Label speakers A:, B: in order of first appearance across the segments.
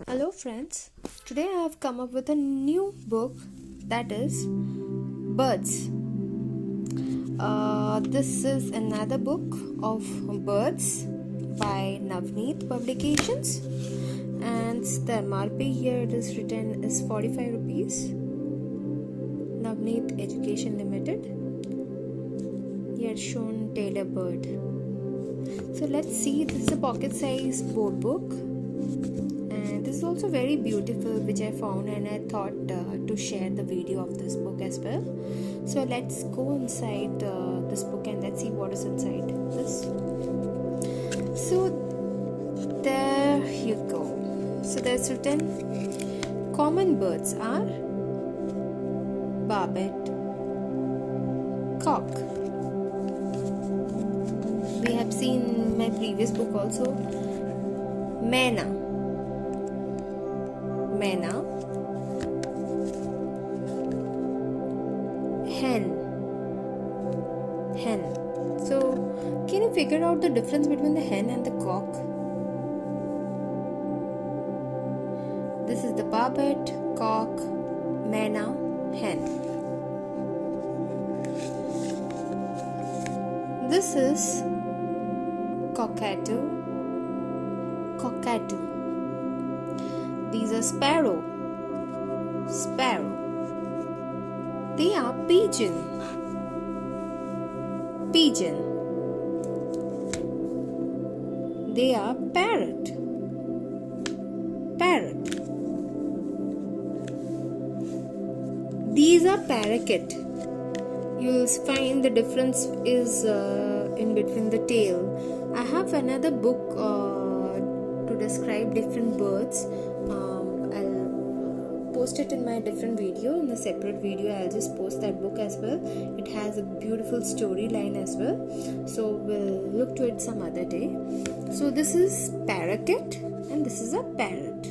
A: Hello friends, today I have come up with a new book that is Birds. This is another book of birds by NavNeet publications, and the MRP here it is written is 45 rupees. NavNeet Education Limited. Here shown Taylor Bird. So let's see, this is a pocket size board book. This is also very beautiful, which I found, and I thought to share the video of this book as well. So let's go inside this book and let's see what is inside this. So there you go. So there's written common birds are barbet, cock. We have seen in my previous book also Mena, hen. So can you figure out the difference between the hen and the cock? This is the barbet, cock, mena, hen. This is cockatoo. These are sparrow. They are pigeon. They are parrot. These are parakeet. You'll find the difference is in between the tail. I have another book to describe different birds. I'll post it in my different video, in a separate video. I'll just post that book as well. It has a beautiful storyline as well, so we'll look to it some other day. So this is parakeet and this is a parrot.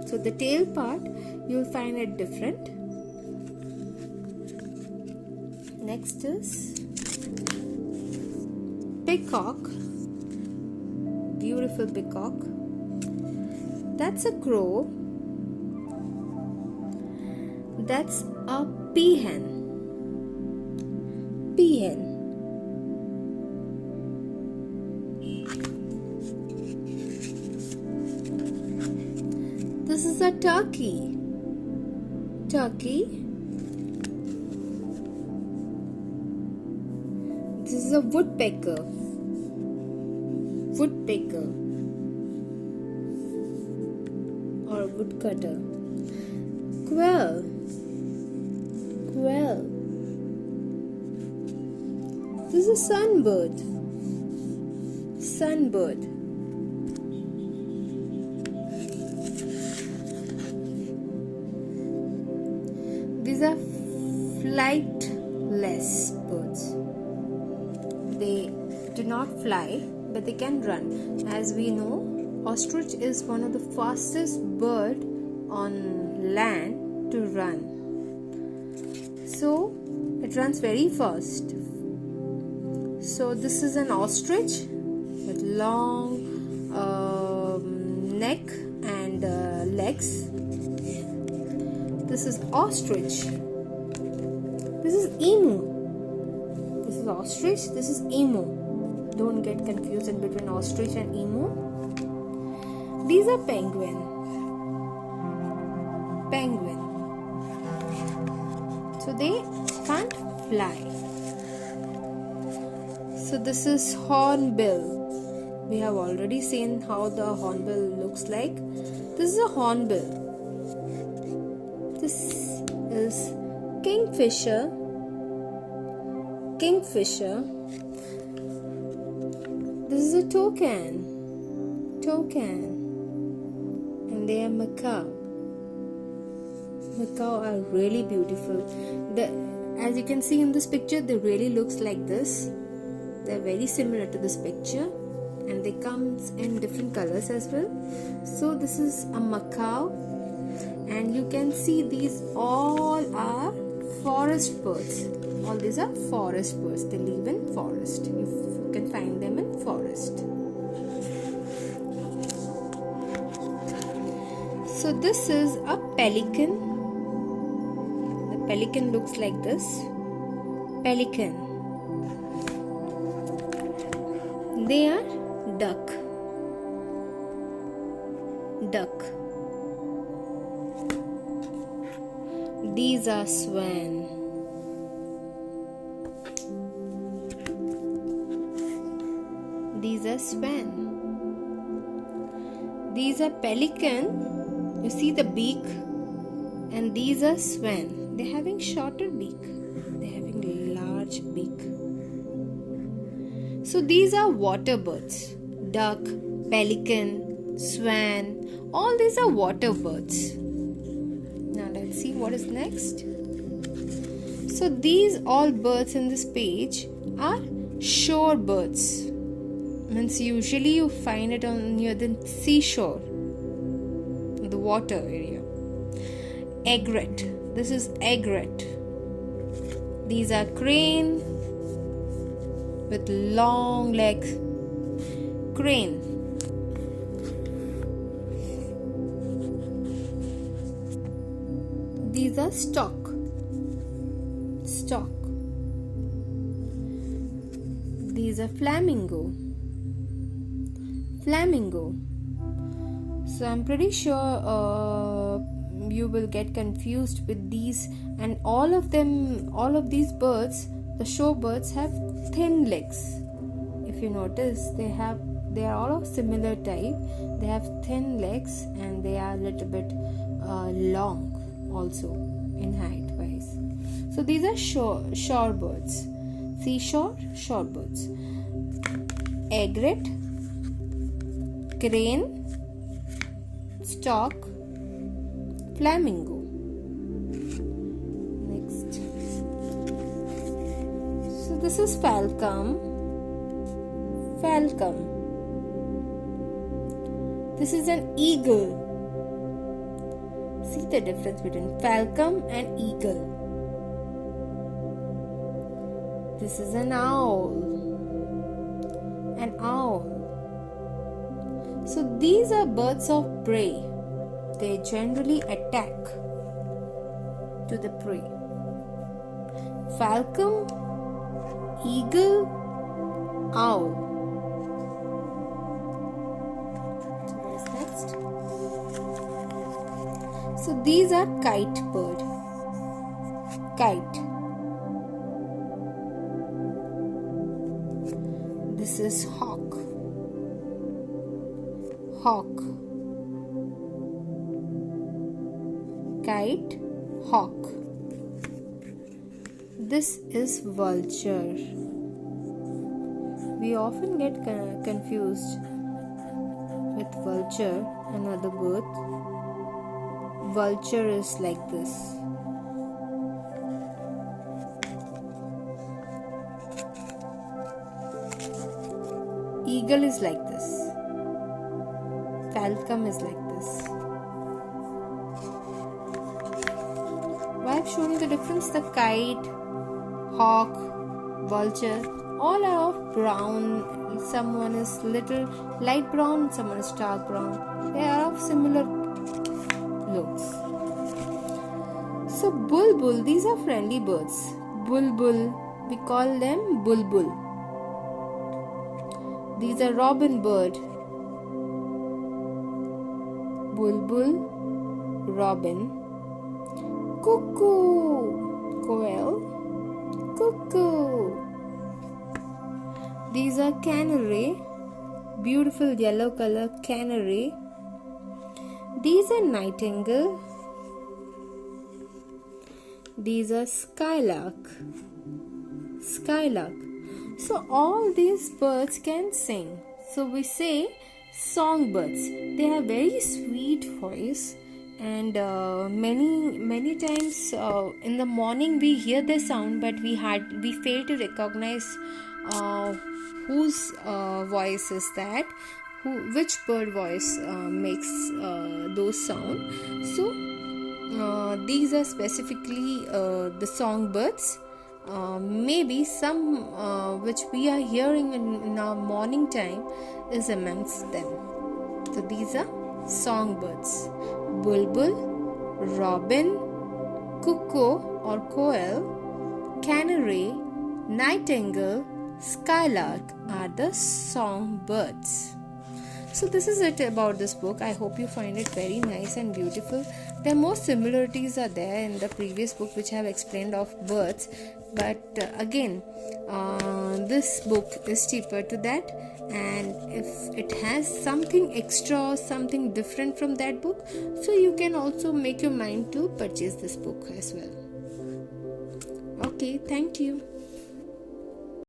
A: So the tail part you'll find it different. Next is peacock. Beautiful peacock. That's a crow. That's a peahen. This is a turkey. This is a woodpecker. Or woodcutter. Quail. This is a sunbird. These are flightless birds. They do not fly, but they can run. As we know, ostrich is one of the fastest bird on land to run. So it runs very fast. So this is an ostrich with long neck and legs. This is ostrich. This is emu. This is ostrich. This is emu. Don't get confused in between ostrich and emu. These are penguin. So they can't fly. So this is hornbill. We have already seen how the hornbill looks like. This is a hornbill. This is kingfisher. This is a toucan. And they are macaw. Macaw are really beautiful. As you can see in this picture, they really looks like this. They're very similar to this picture, and they comes in different colors as well. So this is a macaw, and you can see these all are forest birds. All these are forest birds. They live in forest. You can find them in forest. So this is a pelican. The pelican looks like this. Pelican. They are duck. Duck. These are swan. These are swan. These are pelican. You see the beak, and these are swan. They're having shorter beak. They're having large beak. So these are water birds. Duck, pelican, swan. All these are water birds. Now let's see what is next. So these all birds in this page are shore birds. Means usually you find it on near the seashore, the water area. Egret. This is egret. These are crane with long legs. Crane. These are stork. Stork. These are flamingo. Flamingo. So I'm pretty sure you will get confused with these, and all of these birds, the shore birds, have thin legs. If you notice, they are all of similar type. They have thin legs and they are a little bit long also in height wise. So these are shore birds. Seashore shore birds. Egret, crane, stork, flamingo. Next. So this is falcon. Falcon. This is an eagle. See the difference between falcon and eagle. This is an owl. An owl. So these are birds of prey. They generally attack to the prey. Falcon, eagle, owl. So what is next? So these are kite bird. Kite. This is hawk. Hawk. Kite, hawk. This is vulture. We often get confused with vulture and other birds. Vulture is like this. Eagle is like this. Falcon is like this. Why I've shown you the difference? The kite, hawk, vulture, all are of brown. Someone is little light brown, someone is dark brown. They are of similar looks. So bulbul, these are friendly birds. Bulbul, we call them bulbul. These are robin bird. Bulbul, robin. Cuckoo, quail, cuckoo. These are canary, beautiful yellow color canary. These are nightingale. These are skylark. Skylark. So all these birds can sing. So we say songbirds. They have very sweet voice, and many times in the morning we hear the sound, but we fail to recognize whose voice is that, which bird voice makes those sounds. So these are specifically the songbirds. Maybe some which we are hearing in our morning time is amongst them. So these are songbirds. bulbul, robin, cuckoo or quail, canary, nightingale, skylark are the songbirds. So this is it about this book. I hope you find it very nice and beautiful. There are more similarities are there in the previous book which I have explained of birds, but again this book is cheaper to that, and if it has something extra, something different from that book, so you can also make your mind to purchase this book as well. Okay, thank you.